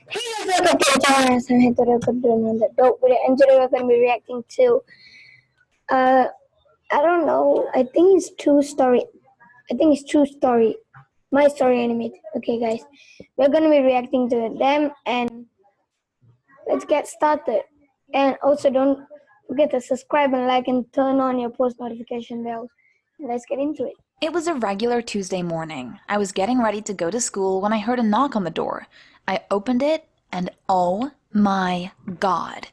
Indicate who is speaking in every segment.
Speaker 1: Hey guys, welcome to the channel. So I'm here to another dope video, and today we're going to be reacting to uh I don't know. I think it's True Story. I think it's True Story. My Story Animated. Okay, guys, we're going to be reacting to them, and let's get started. And also, don't forget to subscribe and like and turn on your post notification bells. Let's get into it.
Speaker 2: It was a regular Tuesday morning. I was getting ready to go to school when I heard a knock on the door. I opened it, and oh my God.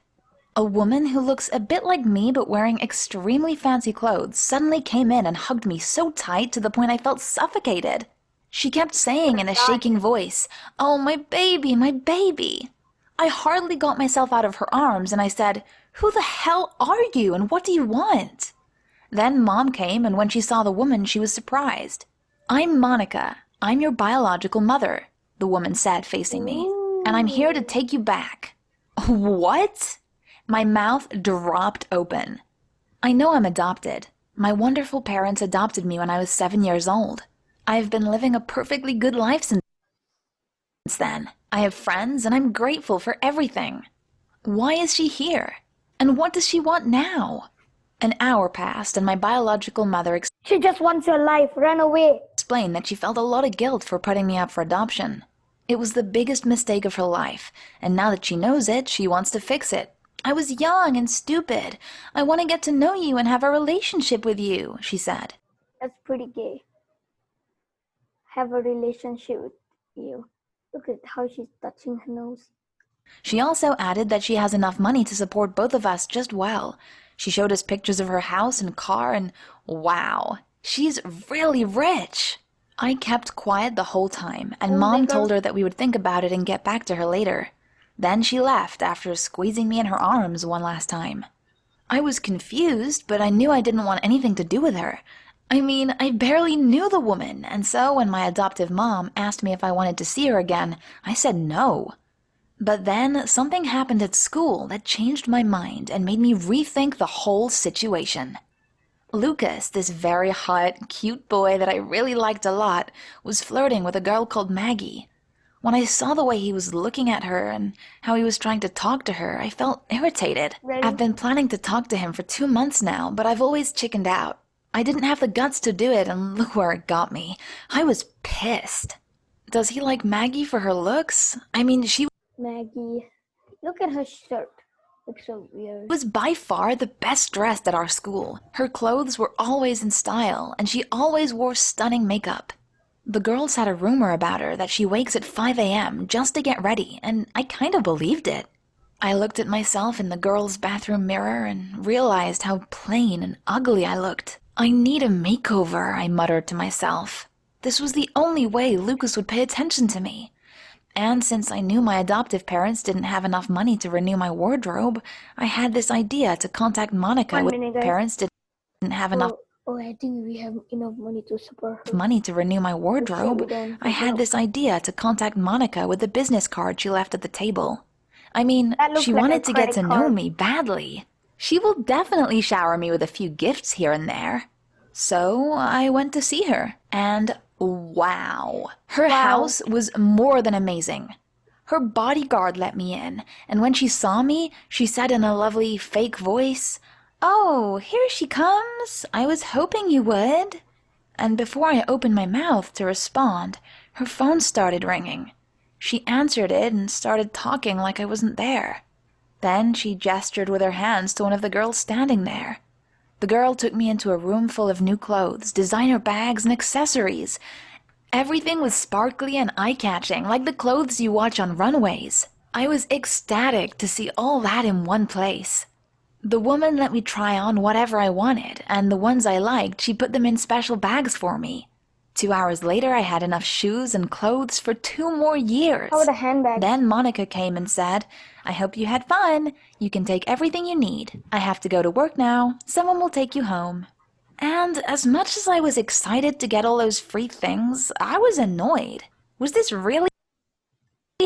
Speaker 2: A woman who looks a bit like me but wearing extremely fancy clothes suddenly came in and hugged me so tight to the point I felt suffocated. She kept saying in a shaking voice, "Oh, my baby, my baby." I hardly got myself out of her arms and I said, "Who the hell are you and what do you want?" Then Mom came, and when she saw the woman, she was surprised. "I'm Monica. I'm your biological mother," the woman said, facing me, "and I'm here to take you back." What? My mouth dropped open. I know I'm adopted. My wonderful parents adopted me when I was 7 years old. I have been living a perfectly good life since then. I have friends, and I'm grateful for everything. Why is she here? And what does she want now? An hour passed, and my biological mother
Speaker 1: She just wants your life. Run away.
Speaker 2: explained that she felt a lot of guilt for putting me up for adoption. It was the biggest mistake of her life, and now that she knows it, she wants to fix it. "I was young and stupid. I want to get to know you and have a relationship with you," she said.
Speaker 1: That's pretty gay. Have a relationship with you. Look at how she's touching her nose.
Speaker 2: She also added that she has enough money to support both of us just well. She showed us pictures of her house and car, and wow, she's really rich. I kept quiet the whole time, and Mom told her that we would think about it and get back to her later. Then she left after squeezing me in her arms one last time. I was confused, but I knew I didn't want anything to do with her. I mean, I barely knew the woman, and so when my adoptive mom asked me if I wanted to see her again, I said no. But then something happened at school that changed my mind and made me rethink the whole situation. Lucas, this very hot, cute boy that I really liked a lot, was flirting with a girl called Maggie. When I saw the way he was looking at her and how he was trying to talk to her, I felt irritated. I've been planning to talk to him for 2 months now, but I've always chickened out. I didn't have the guts to do it, and look where it got me. I was pissed. Does he like Maggie for her looks? I mean, she
Speaker 1: Maggie, look at her shirt. Looks so weird.
Speaker 2: was by far the best dressed at our school. Her clothes were always in style, and she always wore stunning makeup. The girls had a rumor about her that she wakes at 5 a.m. just to get ready, and I kind of believed it. I looked at myself in the girls' bathroom mirror and realized how plain and ugly I looked. "I need a makeover," I muttered to myself. This was the only way Lucas would pay attention to me. And since I knew my adoptive parents didn't have enough money to renew my wardrobe, I had this idea to contact Monica.
Speaker 1: One
Speaker 2: With
Speaker 1: minute, guys.
Speaker 2: parents didn't have enough
Speaker 1: I think we have enough money to support her.
Speaker 2: money to renew my wardrobe, I had this idea to contact Monica with the business card she left at the table. I mean, she wanted to get to know me badly. She will definitely shower me with a few gifts here and there. So I went to see her, and wow. Her house was more than amazing. Her bodyguard let me in, and when she saw me, she said in a lovely fake voice, "Oh, here she comes. I was hoping you would." And before I opened my mouth to respond, her phone started ringing. She answered it and started talking like I wasn't there. Then she gestured with her hands to one of the girls standing there. The girl took me into a room full of new clothes, designer bags, and accessories. Everything was sparkly and eye-catching, like the clothes you watch on runways. I was ecstatic to see all that in one place. The woman let me try on whatever I wanted, and the ones I liked, she put them in special bags for me. 2 hours later, I had enough shoes and clothes for 2 more years.
Speaker 1: How about a handbag?
Speaker 2: Then Monica came and said, "I hope you had fun. You can take everything you need. I have to go to work now. Someone will take you home." And as much as I was excited to get all those free things, I was annoyed. Was this really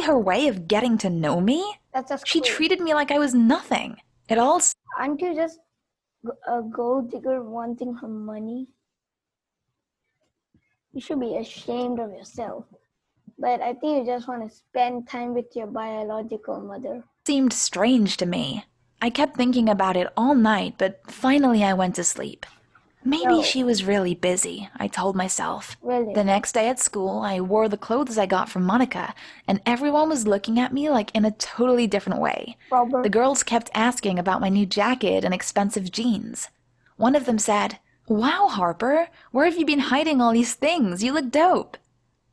Speaker 2: her way of getting to know me?
Speaker 1: That's just
Speaker 2: She
Speaker 1: cool.
Speaker 2: treated me like I was nothing. It all
Speaker 1: Aren't you just a gold digger wanting her money? You should be ashamed of yourself. but I think you just want to spend time with your biological mother.
Speaker 2: Seemed strange to me. I kept thinking about it all night, but finally I went to sleep. Maybe she was really busy, I told myself.
Speaker 1: Really?
Speaker 2: The next day at school, I wore the clothes I got from Monica, and everyone was looking at me like in a totally different way.
Speaker 1: Robert.
Speaker 2: The girls kept asking about my new jacket and expensive jeans. One of them said, "Wow, Harper, where have you been hiding all these things? You look dope."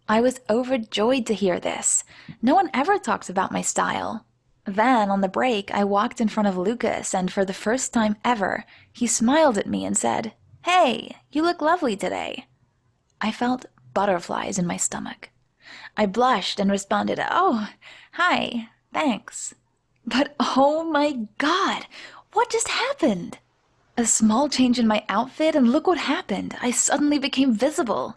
Speaker 2: I was overjoyed to hear this. No one ever talks about my style. Then, on the break, I walked in front of Lucas, and for the first time ever, he smiled at me and said, "Hey, you look lovely today." I felt butterflies in my stomach. I blushed and responded, "Oh, hi, thanks." But oh my God, what just happened? A small change in my outfit and look what happened. I suddenly became visible.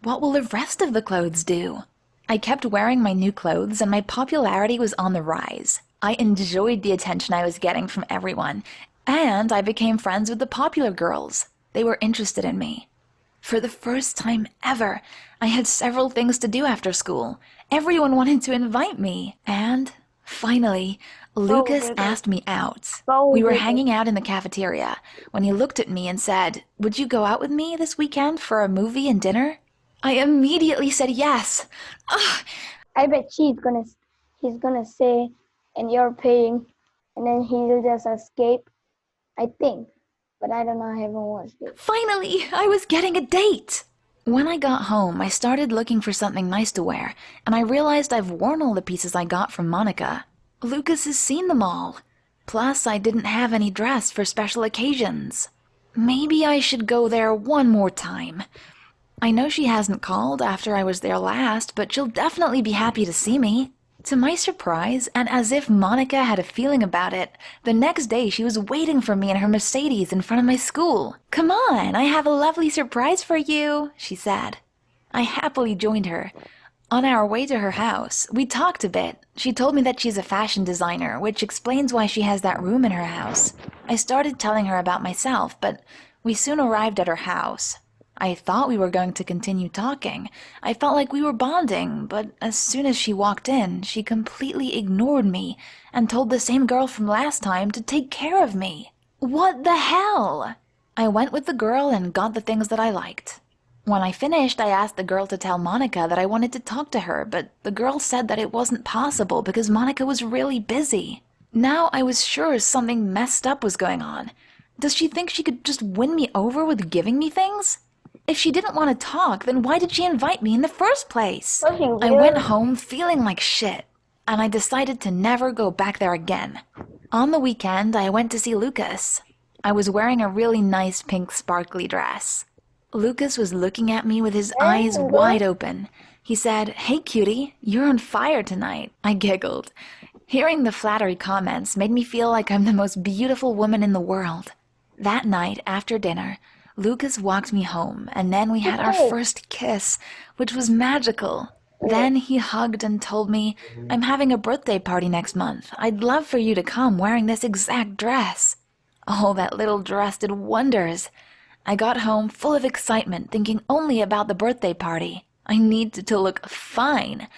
Speaker 2: What will the rest of the clothes do? I kept wearing my new clothes and my popularity was on the rise. I enjoyed the attention I was getting from everyone, and I became friends with the popular girls. They were interested in me. For the first time ever, I had several things to do after school. Everyone wanted to invite me. And finally, Lucas asked me out. We were hanging out in the cafeteria when he looked at me and said, "Would you go out with me this weekend for a movie and dinner?" I immediately said yes. Ugh.
Speaker 1: I bet he's gonna say, "And you're paying," and then he'll just escape. I think. But I don't know, I haven't watched it.
Speaker 2: Finally, I was getting a date! When I got home, I started looking for something nice to wear, and I realized I've worn all the pieces I got from Monica. Lucas has seen them all. Plus, I didn't have any dress for special occasions. Maybe I should go there one more time. I know she hasn't called after I was there last, but she'll definitely be happy to see me. To my surprise, and as if Monica had a feeling about it, the next day she was waiting for me in her Mercedes in front of my school. "Come on, I have a lovely surprise for you," she said. I happily joined her. On our way to her house, we talked a bit. She told me that she's a fashion designer, which explains why she has that room in her house. I started telling her about myself, but we soon arrived at her house. I thought we were going to continue talking. I felt like we were bonding, but as soon as she walked in, she completely ignored me and told the same girl from last time to take care of me. What the hell? I went with the girl and got the things that I liked. When I finished, I asked the girl to tell Monica that I wanted to talk to her, but the girl said that it wasn't possible because Monica was really busy. Now I was sure something messed up was going on. Does she think she could just win me over with giving me things? If she didn't want to talk, then why did she invite me in the first place? I went home feeling like shit, and I decided to never go back there again. On the weekend, I went to see Lucas. I was wearing a really nice pink sparkly dress. Lucas was looking at me with his eyes wide open. He said, "Hey cutie, you're on fire tonight." I giggled. Hearing the flattery comments made me feel like I'm the most beautiful woman in the world. That night, after dinner, Lucas walked me home, and then we had our first kiss, which was magical. Then he hugged and told me, "I'm having a birthday party next month. I'd love for you to come wearing this exact dress." Oh, that little dress did wonders. I got home full of excitement, thinking only about the birthday party. I needed to look fine.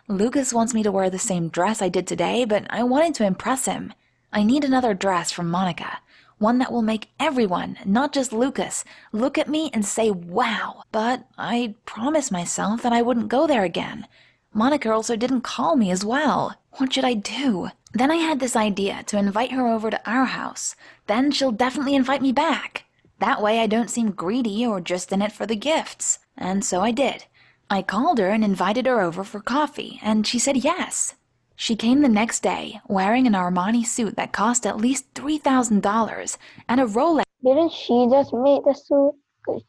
Speaker 2: Lucas wants me to wear the same dress I did today, but I wanted to impress him. I need another dress from Monica. One that will make everyone, not just Lucas, look at me and say, "Wow." But I promised myself that I wouldn't go there again. Monica also didn't call me as well. What should I do? Then I had this idea to invite her over to our house. Then she'll definitely invite me back. That way I don't seem greedy or just in it for the gifts. And so I did. I called her and invited her over for coffee, and she said yes. She came the next day, wearing an Armani suit that cost at least $3,000 and a Rolex
Speaker 1: Didn't she just make the suit? 'Cause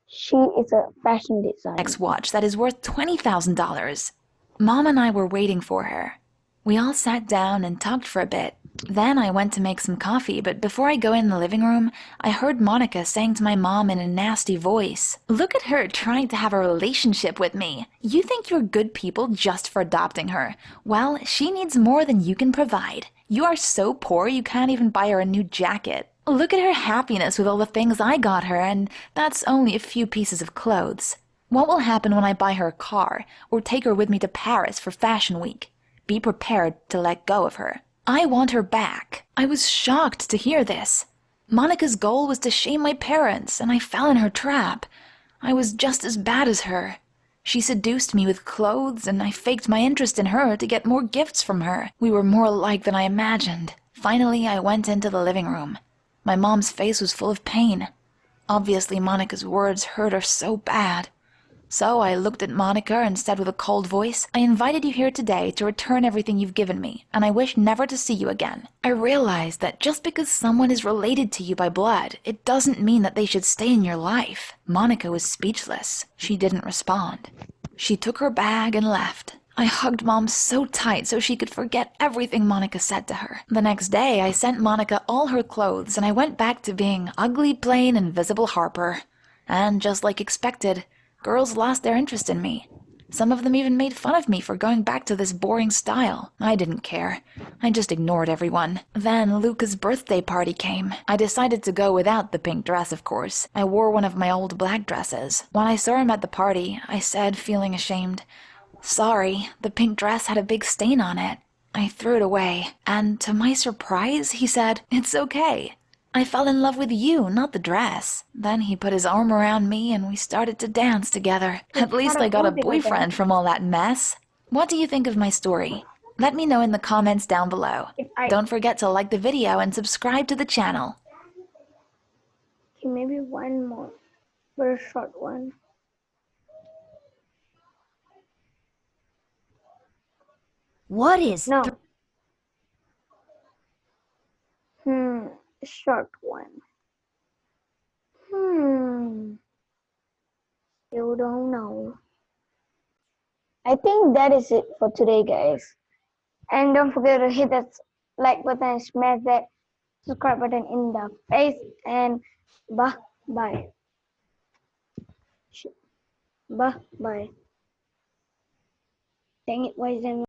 Speaker 1: she is a fashion designer.
Speaker 2: watch that is worth $20,000. Mom and I were waiting for her. We all sat down and talked for a bit. Then I went to make some coffee, but before I go in the living room, I heard Monica saying to my mom in a nasty voice, "Look at her trying to have a relationship with me. You think you're good people just for adopting her. Well, she needs more than you can provide. You are so poor you can't even buy her a new jacket. Look at her happiness with all the things I got her, and that's only a few pieces of clothes." What will happen when I buy her a car or take her with me to Paris for Fashion Week? Be prepared to let go of her. I want her back. I was shocked to hear this. Monica's goal was to shame my parents, and I fell in her trap. I was just as bad as her. She seduced me with clothes, and I faked my interest in her to get more gifts from her. We were more alike than I imagined. Finally, I went into the living room. My mom's face was full of pain. Obviously, Monica's words hurt her so bad. So I looked at Monica and said with a cold voice, I invited you here today to return everything you've given me, and I wish never to see you again. I realized that just because someone is related to you by blood, it doesn't mean that they should stay in your life. Monica was speechless. She didn't respond. She took her bag and left. I hugged Mom so tight so she could forget everything Monica said to her. The next day, I sent Monica all her clothes, and I went back to being ugly, plain, invisible Harper. And just like expected, girls lost their interest in me. Some of them even made fun of me for going back to this boring style. I didn't care. I just ignored everyone. Then Luca's birthday party came. I decided to go without the pink dress, of course. I wore one of my old black dresses. When I saw him at the party, I said, feeling ashamed, "Sorry, the pink dress had a big stain on it." I threw it away, and to my surprise, he said, "It's okay. I fell in love with you, not the dress." Then he put his arm around me and we started to dance together. At least I got a boyfriend from all that mess. What do you think of my story? Let me know in the comments down below. Don't forget to like the video and subscribe to the channel.
Speaker 1: Okay, maybe one more, very short one.
Speaker 3: What is
Speaker 1: No. Short one. Still don't know. I think that is it for today, guys. And don't forget to hit that like button and smash that subscribe button in the face. And bye. Bye. Dang it, why is there